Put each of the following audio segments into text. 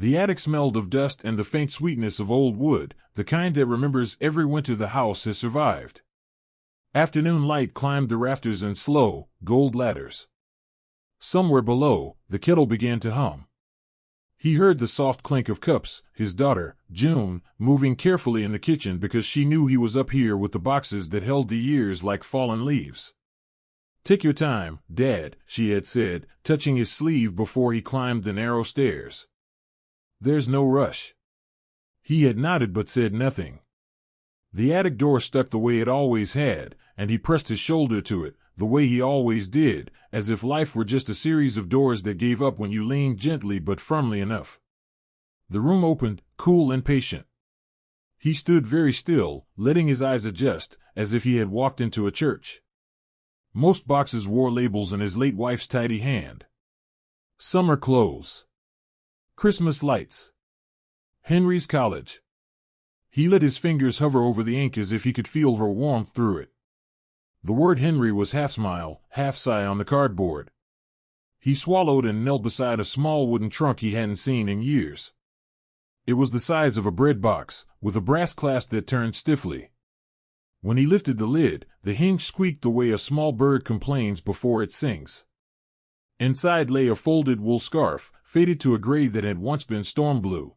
The attic smelled of dust and the faint sweetness of old wood, the kind that remembers every winter the house has survived. Afternoon light climbed the rafters in slow, gold ladders. Somewhere below, the kettle began to hum. He heard the soft clink of cups, his daughter, June, moving carefully in the kitchen because she knew he was up here with the boxes that held the years like fallen leaves. "Take your time, Dad," she had said, touching his sleeve before he climbed the narrow stairs. "There's no rush." He had nodded but said nothing. The attic door stuck the way it always had, and he pressed his shoulder to it, the way he always did, as if life were just a series of doors that gave up when you leaned gently but firmly enough. The room opened, cool and patient. He stood very still, letting his eyes adjust, as if he had walked into a church. Most boxes wore labels in his late wife's tidy hand. Summer clothes. Christmas lights. Henry's college. He let his fingers hover over the ink as if he could feel her warmth through it. The word Henry was half smile, half sigh on the cardboard. He swallowed and knelt beside a small wooden trunk he hadn't seen in years. It was the size of a bread box, with a brass clasp that turned stiffly. When he lifted the lid, the hinge squeaked the way a small bird complains before it sings. Inside lay a folded wool scarf, faded to a gray that had once been storm blue.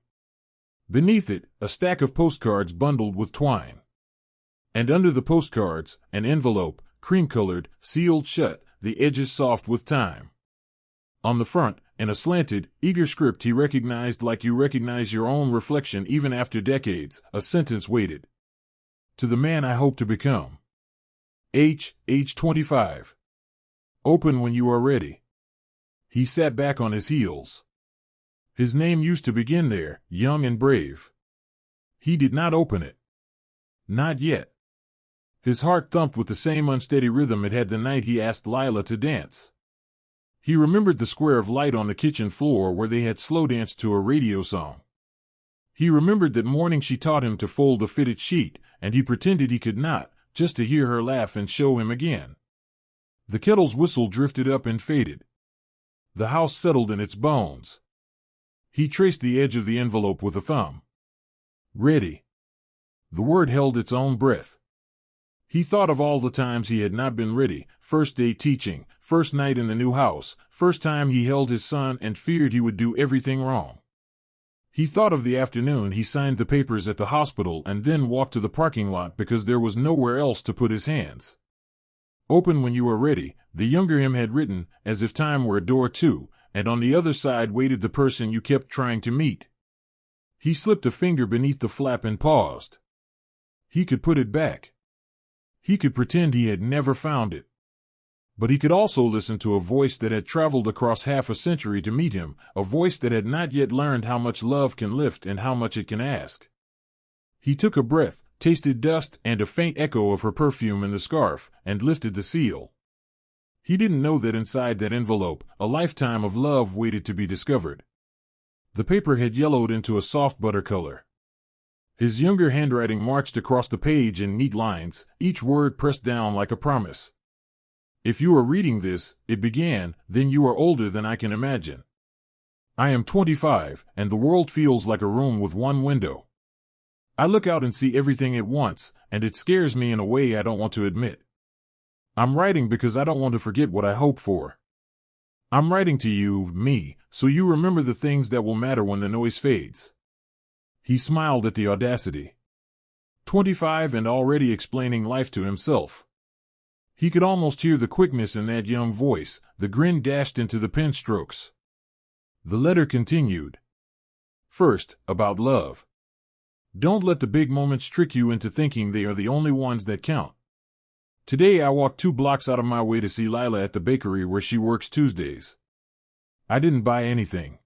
Beneath it, a stack of postcards bundled with twine. And under the postcards, an envelope, cream-colored, sealed shut, the edges soft with time. On the front, in a slanted, eager script he recognized like you recognize your own reflection even after decades, a sentence waited. "To the man I hope to become. age 25. Open when you are ready." He sat back on his heels. His name used to begin there, young and brave. He did not open it. Not yet. His heart thumped with the same unsteady rhythm it had the night he asked Lila to dance. He remembered the square of light on the kitchen floor where they had slow danced to a radio song. He remembered that morning she taught him to fold a fitted sheet, and he pretended he could not, just to hear her laugh and show him again. The kettle's whistle drifted up and faded. The house settled in its bones. He traced the edge of the envelope with a thumb. Ready. The word held its own breath. He thought of all the times he had not been ready, first day teaching, first night in the new house, first time he held his son and feared he would do everything wrong. He thought of the afternoon he signed the papers at the hospital and then walked to the parking lot because there was nowhere else to put his hands. "Open when you are ready," the younger him had written, as if time were a door too, and on the other side waited the person you kept trying to meet. He slipped a finger beneath the flap and paused. He could put it back. He could pretend he had never found it. But he could also listen to a voice that had traveled across half a century to meet him, a voice that had not yet learned how much love can lift and how much it can ask. He took a breath, tasted dust and a faint echo of her perfume in the scarf, and lifted the seal. He didn't know that inside that envelope, a lifetime of love waited to be discovered. The paper had yellowed into a soft butter color. His younger handwriting marched across the page in neat lines, each word pressed down like a promise. "If you are reading this," it began, "then you are older than I can imagine. I am 25, and the world feels like a room with one window. I look out and see everything at once, and it scares me in a way I don't want to admit. I'm writing because I don't want to forget what I hope for. I'm writing to you, me, so you remember the things that will matter when the noise fades." He smiled at the audacity. 25 and already explaining life to himself. He could almost hear the quickness in that young voice, the grin dashed into the pen strokes. The letter continued. First, about love. Don't let the big moments trick you into thinking they are the only ones that count. Today I walked 2 blocks out of my way to see Lila at the bakery where she works Tuesdays. I didn't buy anything.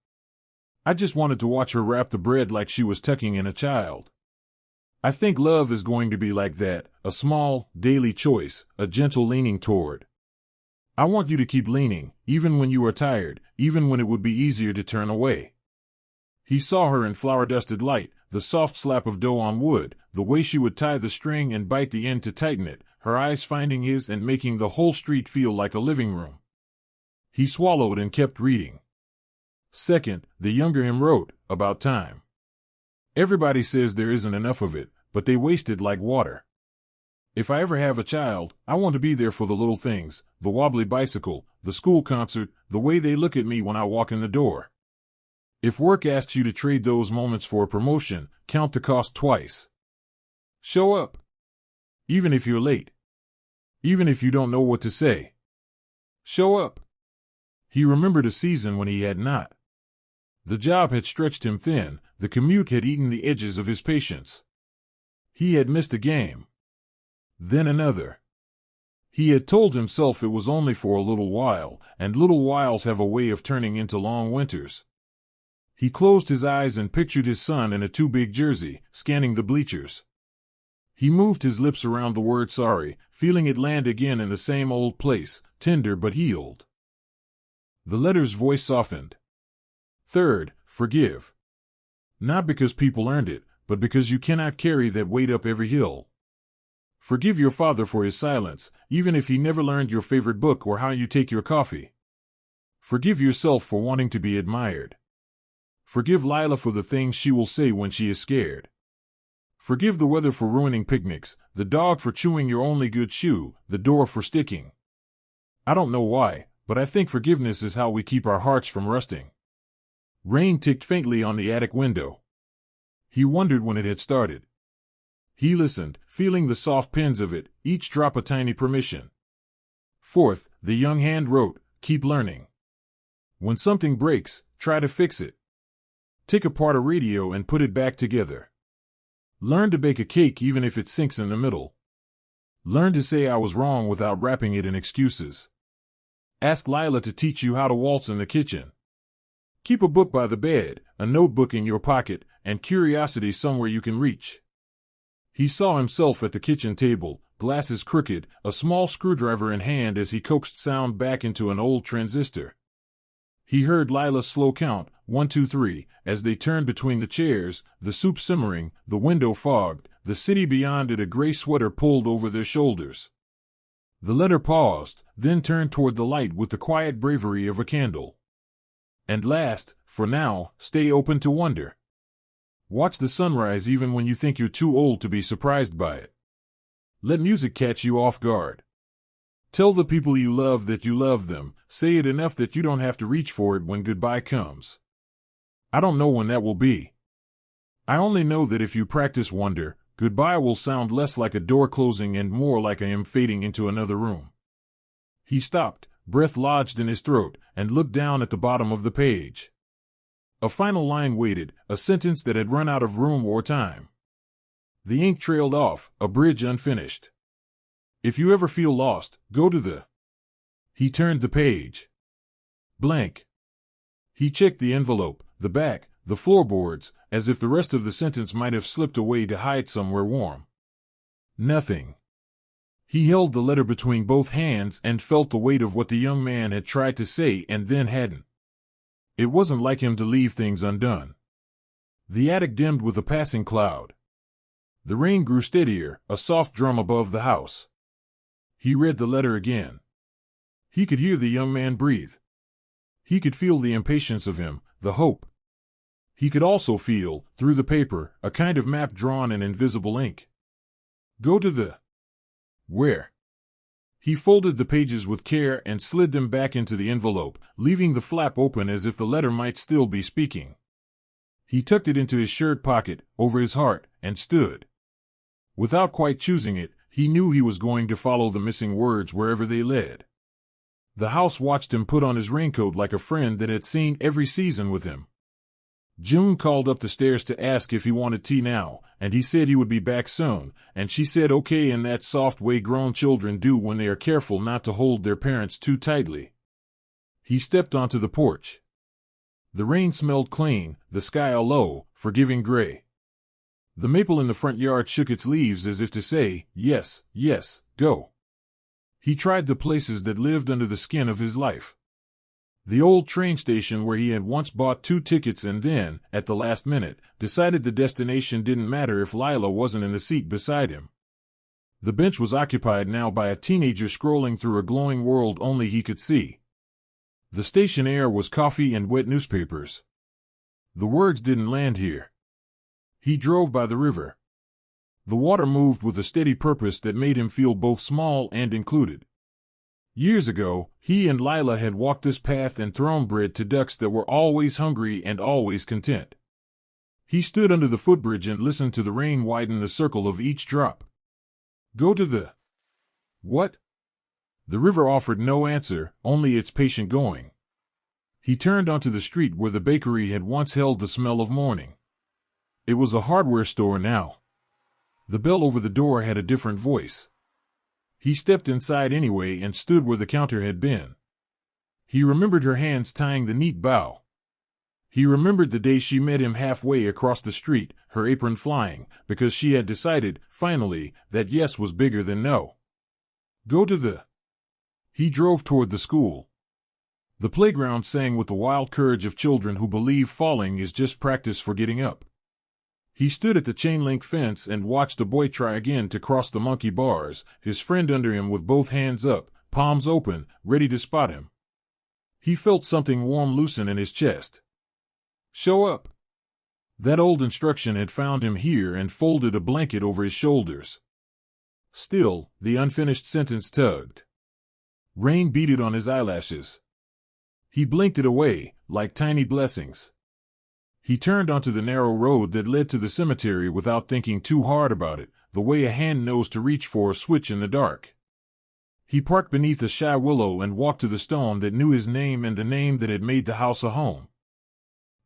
I just wanted to watch her wrap the bread like she was tucking in a child. I think love is going to be like that, a small, daily choice, a gentle leaning toward. I want you to keep leaning, even when you are tired, even when it would be easier to turn away. He saw her in flour-dusted light, the soft slap of dough on wood, the way she would tie the string and bite the end to tighten it, her eyes finding his and making the whole street feel like a living room. He swallowed and kept reading. Second, the younger him wrote, about time. Everybody says there isn't enough of it, but they waste it like water. If I ever have a child, I want to be there for the little things, the wobbly bicycle, the school concert, the way they look at me when I walk in the door. If work asks you to trade those moments for a promotion, count the cost twice. Show up. Even if you're late. Even if you don't know what to say. Show up. He remembered a season when he had not. The job had stretched him thin, the commute had eaten the edges of his patience. He had missed a game. Then another. He had told himself it was only for a little while, and little whiles have a way of turning into long winters. He closed his eyes and pictured his son in a too-big jersey, scanning the bleachers. He moved his lips around the word sorry, feeling it land again in the same old place, tender but healed. The letter's voice softened. Third, forgive. Not because people earned it, but because you cannot carry that weight up every hill. Forgive your father for his silence, even if he never learned your favorite book or how you take your coffee. Forgive yourself for wanting to be admired. Forgive Lila for the things she will say when she is scared. Forgive the weather for ruining picnics, the dog for chewing your only good shoe, the door for sticking. I don't know why, but I think forgiveness is how we keep our hearts from rusting. Rain ticked faintly on the attic window. He wondered when it had started. He listened, feeling the soft pins of it, each drop a tiny permission. Fourth, the young hand wrote, keep learning. When something breaks, try to fix it. Take apart a radio and put it back together. Learn to bake a cake even if it sinks in the middle. Learn to say I was wrong without wrapping it in excuses. Ask Lila to teach you how to waltz in the kitchen. Keep a book by the bed, a notebook in your pocket, and curiosity somewhere you can reach. He saw himself at the kitchen table, glasses crooked, a small screwdriver in hand as he coaxed sound back into an old transistor. He heard Lila's slow count, 1, 2, 3, as they turned between the chairs, the soup simmering, the window fogged, the city beyond it a gray sweater pulled over their shoulders. The letter paused, then turned toward the light with the quiet bravery of a candle. And last, for now, stay open to wonder. Watch the sunrise even when you think you're too old to be surprised by it. Let music catch you off guard. Tell the people you love that you love them, say it enough that you don't have to reach for it when goodbye comes. I don't know when that will be. I only know that if you practice wonder, goodbye will sound less like a door closing and more like I am fading into another room. He stopped, breath lodged in his throat, and looked down at the bottom of the page. A final line waited, a sentence that had run out of room or time. The ink trailed off, a bridge unfinished. If you ever feel lost, go to the... He turned the page. Blank. He checked the envelope, the back, the floorboards, as if the rest of the sentence might have slipped away to hide somewhere warm. Nothing. He held the letter between both hands and felt the weight of what the young man had tried to say and then hadn't. It wasn't like him to leave things undone. The attic dimmed with a passing cloud. The rain grew steadier, a soft drum above the house. He read the letter again. He could hear the young man breathe. He could feel the impatience of him, the hope. He could also feel, through the paper, a kind of map drawn in invisible ink. Go to the... Where? He folded the pages with care and slid them back into the envelope, leaving the flap open as if the letter might still be speaking. He tucked it into his shirt pocket, over his heart, and stood. Without quite choosing it, he knew he was going to follow the missing words wherever they led. The house watched him put on his raincoat like a friend that had seen every season with him. June called up the stairs to ask if he wanted tea now, and he said he would be back soon, and she said okay in that soft way grown children do when they are careful not to hold their parents too tightly. He stepped onto the porch. The rain smelled clean, the sky a low, forgiving gray. The maple in the front yard shook its leaves as if to say, yes, yes, go. He tried the places that lived under the skin of his life. The old train station where he had once bought 2 tickets and then, at the last minute, decided the destination didn't matter if Lila wasn't in the seat beside him. The bench was occupied now by a teenager scrolling through a glowing world only he could see. The station air was coffee and wet newspapers. The words didn't land here. He drove by the river. The water moved with a steady purpose that made him feel both small and included. Years ago, he and Lila had walked this path and thrown bread to ducks that were always hungry and always content. He stood under the footbridge and listened to the rain widen the circle of each drop. Go to the... What? The river offered no answer, only its patient going. He turned onto the street where the bakery had once held the smell of morning. It was a hardware store now. The bell over the door had a different voice. He stepped inside anyway and stood where the counter had been. He remembered her hands tying the neat bow. He remembered the day she met him halfway across the street, her apron flying, because she had decided, finally, that yes was bigger than no. Go to the... He drove toward the school. The playground sang with the wild courage of children who believe falling is just practice for getting up. He stood at the chain-link fence and watched a boy try again to cross the monkey bars, his friend under him with both hands up, palms open, ready to spot him. He felt something warm loosen in his chest. Show up. That old instruction had found him here and folded a blanket over his shoulders. Still, the unfinished sentence tugged. Rain beaded on his eyelashes. He blinked it away, like tiny blessings. He turned onto the narrow road that led to the cemetery without thinking too hard about it, the way a hand knows to reach for a switch in the dark. He parked beneath a shy willow and walked to the stone that knew his name and the name that had made the house a home.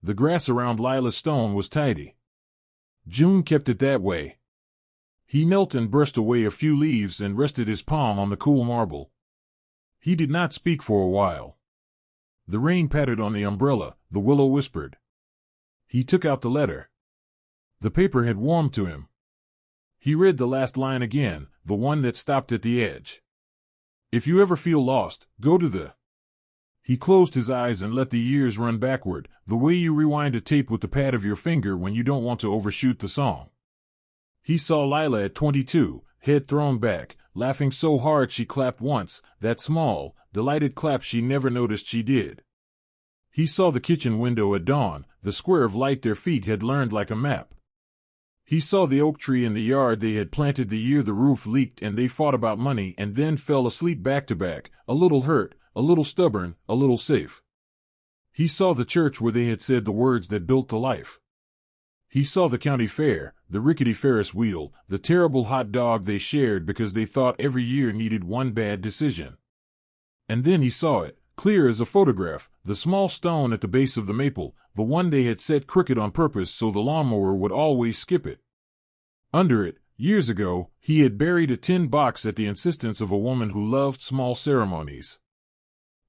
The grass around Lila's stone was tidy. June kept it that way. He knelt and brushed away a few leaves and rested his palm on the cool marble. He did not speak for a while. The rain pattered on the umbrella, the willow whispered. He took out the letter. The paper had warmed to him. He read the last line again, the one that stopped at the edge. If you ever feel lost, go to the... He closed his eyes and let the years run backward, the way you rewind a tape with the pad of your finger when you don't want to overshoot the song. He saw Lila at 22, head thrown back, laughing so hard she clapped once, that small, delighted clap she never noticed she did. He saw the kitchen window at dawn, the square of light their feet had learned like a map. He saw the oak tree in the yard they had planted the year the roof leaked and they fought about money and then fell asleep back to back, a little hurt, a little stubborn, a little safe. He saw the church where they had said the words that built the life. He saw the county fair, the rickety Ferris wheel, the terrible hot dog they shared because they thought every year needed one bad decision. And then he saw it, clear as a photograph, the small stone at the base of the maple, the one they had set crooked on purpose so the lawnmower would always skip it. Under it, years ago, he had buried a tin box at the insistence of a woman who loved small ceremonies.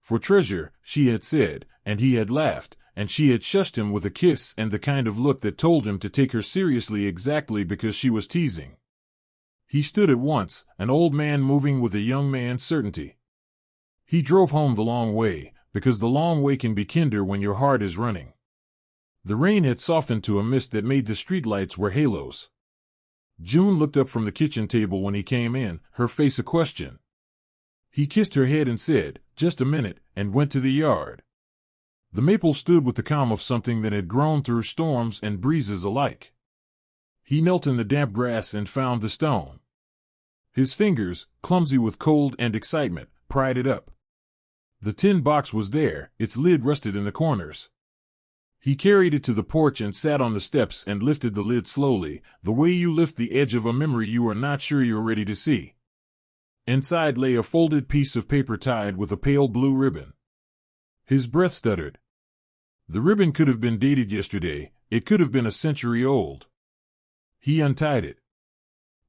For treasure, she had said, and he had laughed, and she had shushed him with a kiss and the kind of look that told him to take her seriously exactly because she was teasing. He stood at once, an old man moving with a young man's certainty. He drove home the long way, because the long way can be kinder when your heart is running. The rain had softened to a mist that made the streetlights wear halos. June looked up from the kitchen table when he came in, her face a question. He kissed her head and said, "Just a minute," and went to the yard. The maple stood with the calm of something that had grown through storms and breezes alike. He knelt in the damp grass and found the stone. His fingers, clumsy with cold and excitement, pried it up. The tin box was there, its lid rusted in the corners. He carried it to the porch and sat on the steps and lifted the lid slowly, the way you lift the edge of a memory you are not sure you're ready to see. Inside lay a folded piece of paper tied with a pale blue ribbon. His breath stuttered. The ribbon could have been dated yesterday, it could have been a century old. He untied it.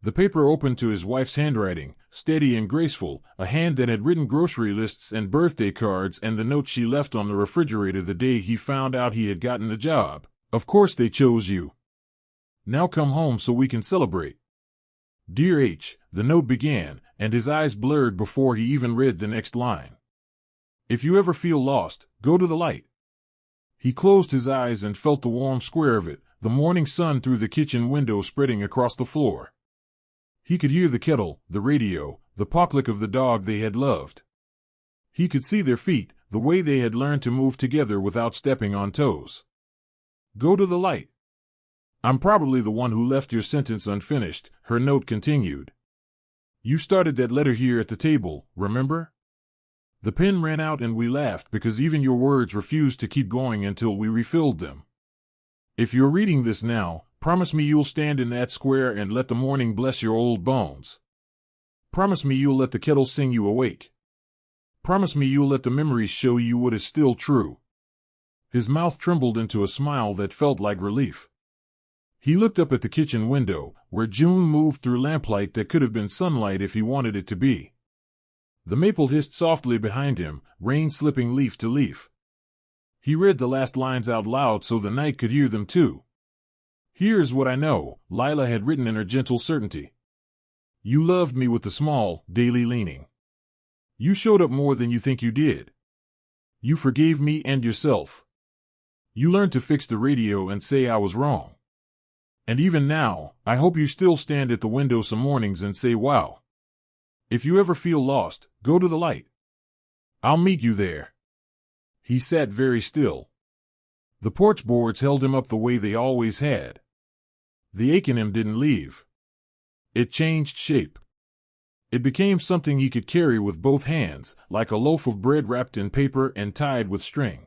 The paper opened to his wife's handwriting, steady and graceful, a hand that had written grocery lists and birthday cards and the note she left on the refrigerator the day he found out he had gotten the job. "Of course they chose you. Now come home so we can celebrate." "Dear H," the note began, and his eyes blurred before he even read the next line. "If you ever feel lost, go to the light." He closed his eyes and felt the warm square of it, the morning sun through the kitchen window spreading across the floor. He could hear the kettle, the radio, the paw click of the dog they had loved. He could see their feet, the way they had learned to move together without stepping on toes. Go to the light. I'm probably the one who left your sentence unfinished, her note continued. You started that letter here at the table, remember? The pen ran out and we laughed because even your words refused to keep going until we refilled them. If you're reading this now, promise me you'll stand in that square and let the morning bless your old bones. Promise me you'll let the kettle sing you awake. Promise me you'll let the memories show you what is still true. His mouth trembled into a smile that felt like relief. He looked up at the kitchen window, where June moved through lamplight that could have been sunlight if he wanted it to be. The maple hissed softly behind him, rain slipping leaf to leaf. He read the last lines out loud so the night could hear them too. Here's what I know, Lila had written in her gentle certainty. You loved me with the small, daily leaning. You showed up more than you think you did. You forgave me and yourself. You learned to fix the radio and say I was wrong. And even now, I hope you still stand at the window some mornings and say, wow. If you ever feel lost, go to the light. I'll meet you there. He sat very still. The porch boards held him up the way they always had. The ache in him didn't leave. It changed shape. It became something he could carry with both hands, like a loaf of bread wrapped in paper and tied with string.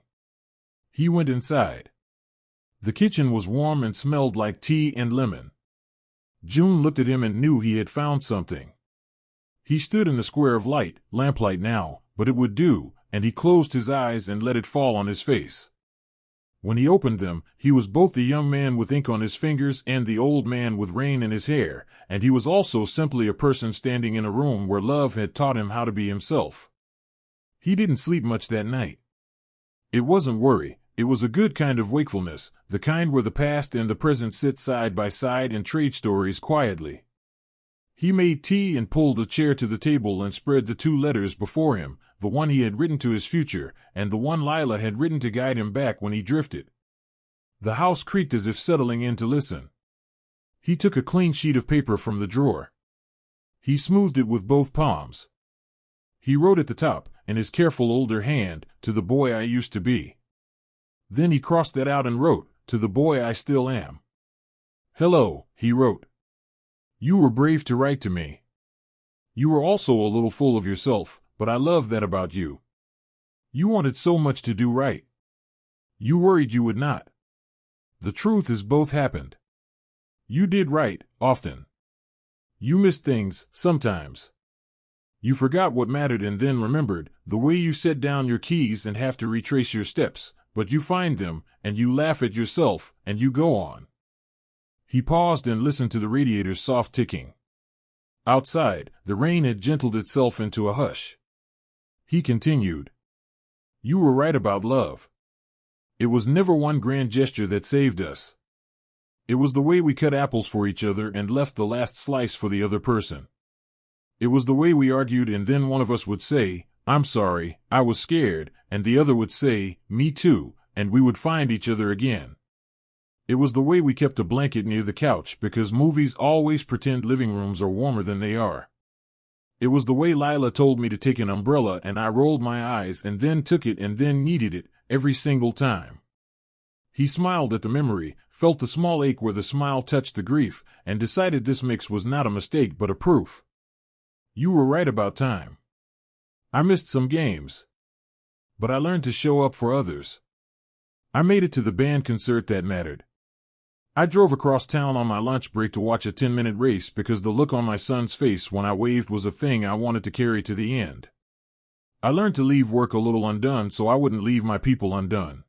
He went inside. The kitchen was warm and smelled like tea and lemon. June looked at him and knew he had found something. He stood in the square of light, lamplight now, but it would do, and he closed his eyes and let it fall on his face. When he opened them, he was both the young man with ink on his fingers and the old man with rain in his hair, and he was also simply a person standing in a room where love had taught him how to be himself. He didn't sleep much that night. It wasn't worry, it was a good kind of wakefulness, the kind where the past and the present sit side by side and trade stories quietly. He made tea and pulled a chair to the table and spread the two letters before him, the one he had written to his future, and the one Lila had written to guide him back when he drifted. The house creaked as if settling in to listen. He took a clean sheet of paper from the drawer. He smoothed it with both palms. He wrote at the top, in his careful older hand, to the boy I used to be. Then he crossed that out and wrote, to the boy I still am. Hello, he wrote. You were brave to write to me. You were also a little full of yourself, but I love that about you. You wanted so much to do right. You worried you would not. The truth is both happened. You did right, often. You missed things, sometimes. You forgot what mattered and then remembered, the way you set down your keys and have to retrace your steps, but you find them, and you laugh at yourself, and you go on. He paused and listened to the radiator's soft ticking. Outside, the rain had gentled itself into a hush. He continued. You were right about love. It was never one grand gesture that saved us. It was the way we cut apples for each other and left the last slice for the other person. It was the way we argued and then one of us would say, I'm sorry, I was scared, and the other would say, me too, and we would find each other again. It was the way we kept a blanket near the couch because movies always pretend living rooms are warmer than they are. It was the way Lila told me to take an umbrella and I rolled my eyes and then took it and then needed it, every single time. He smiled at the memory, felt the small ache where the smile touched the grief, and decided this mix was not a mistake but a proof. You were right about time. I missed some games. But I learned to show up for others. I made it to the band concert that mattered. I drove across town on my lunch break to watch a 10-minute race because the look on my son's face when I waved was a thing I wanted to carry to the end. I learned to leave work a little undone so I wouldn't leave my people undone.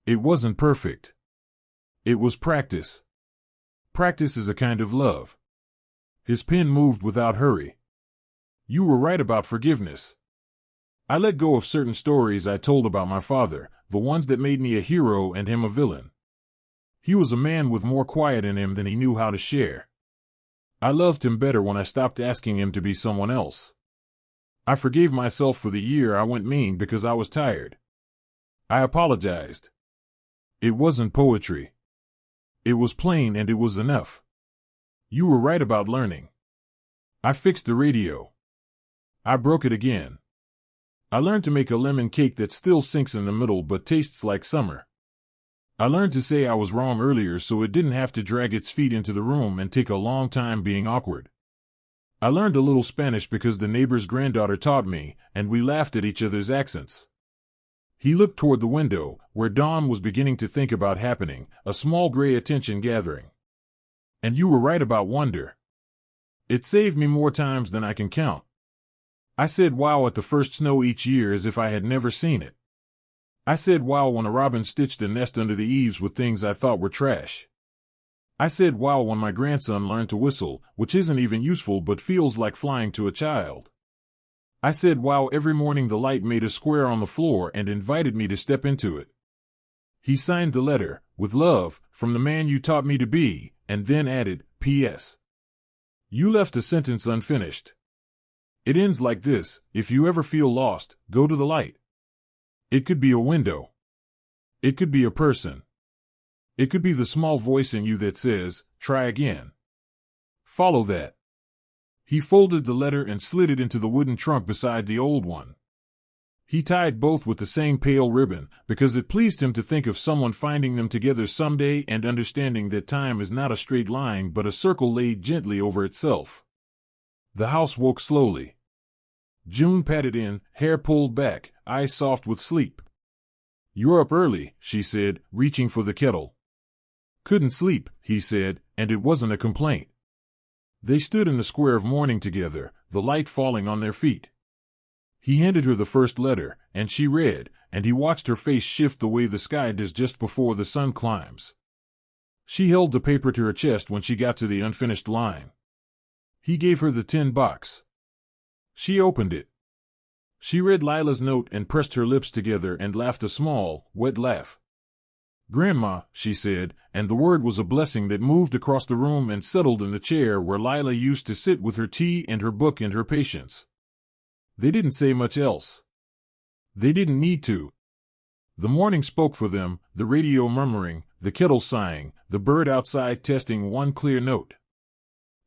It wasn't perfect. It was practice. Practice is a kind of love. His pen moved without hurry. You were right about forgiveness. I let go of certain stories I told about my father, the ones that made me a hero and him a villain. He was a man with more quiet in him than he knew how to share. I loved him better when I stopped asking him to be someone else. I forgave myself for the year I went mean because I was tired. I apologized. It wasn't poetry. It was plain and it was enough. You were right about learning. I fixed the radio. I broke it again. I learned to make a lemon cake that still sinks in the middle but tastes like summer. I learned to say I was wrong earlier so it didn't have to drag its feet into the room and take a long time being awkward. I learned a little Spanish because the neighbor's granddaughter taught me, and we laughed at each other's accents. He looked toward the window, where dawn was beginning to think about happening, a small gray attention gathering. And you were right about wonder. It saved me more times than I can count. I said wow at the first snow each year as if I had never seen it. I said wow when a robin stitched a nest under the eaves with things I thought were trash. I said wow when my grandson learned to whistle, which isn't even useful but feels like flying to a child. I said wow every morning the light made a square on the floor and invited me to step into it. He signed the letter, with love, from the man you taught me to be, and then added, P.S. You left a sentence unfinished. It ends like this: if you ever feel lost, go to the light. It could be a window. It could be a person. It could be the small voice in you that says, try again. Follow that. He folded the letter and slid it into the wooden trunk beside the old one. He tied both with the same pale ribbon, because it pleased him to think of someone finding them together someday and understanding that time is not a straight line but a circle laid gently over itself. The house woke slowly. June patted in, hair pulled back, eyes soft with sleep. You're up early, she said, reaching for the kettle. Couldn't sleep, he said, and it wasn't a complaint. They stood in the square of morning together, the light falling on their feet. He handed her the first letter, and she read, and he watched her face shift the way the sky does just before the sun climbs. She held the paper to her chest when she got to the unfinished line. He gave her the tin box. She opened it. She read Lila's note and pressed her lips together and laughed a small, wet laugh. Grandma, she said, and the word was a blessing that moved across the room and settled in the chair where Lila used to sit with her tea and her book and her patience. They didn't say much else. They didn't need to. The morning spoke for them, the radio murmuring, the kettle sighing, the bird outside testing one clear note.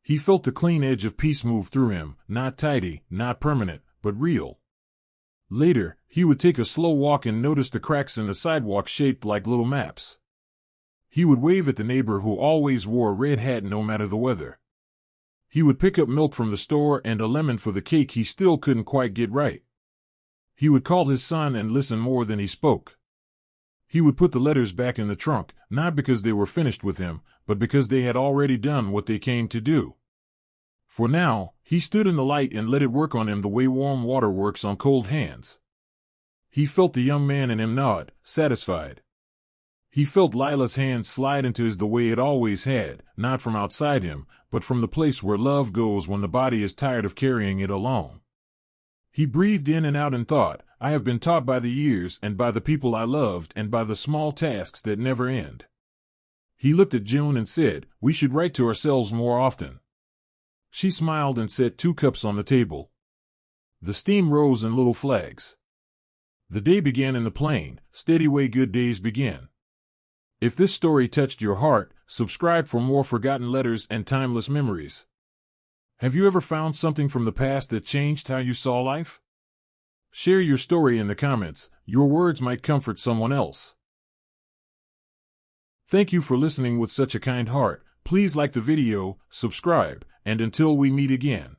He felt the clean edge of peace move through him, not tidy, not permanent, but real. Later, he would take a slow walk and notice the cracks in the sidewalk shaped like little maps. He would wave at the neighbor who always wore a red hat no matter the weather. He would pick up milk from the store and a lemon for the cake he still couldn't quite get right. He would call his son and listen more than he spoke. He would put the letters back in the trunk, not because they were finished with him, but because they had already done what they came to do. For now, he stood in the light and let it work on him the way warm water works on cold hands. He felt the young man in him nod, satisfied. He felt Lila's hand slide into his the way it always had, not from outside him, but from the place where love goes when the body is tired of carrying it alone. He breathed in and out and thought, I have been taught by the years and by the people I loved and by the small tasks that never end. He looked at June and said, we should write to ourselves more often. She smiled and set 2 cups on the table. The steam rose in little flags. The day began in the plain, steady way good days begin. If this story touched your heart, subscribe for more forgotten letters and timeless memories. Have you ever found something from the past that changed how you saw life? Share your story in the comments. Your words might comfort someone else. Thank you for listening with such a kind heart. Please like the video, subscribe, and until we meet again.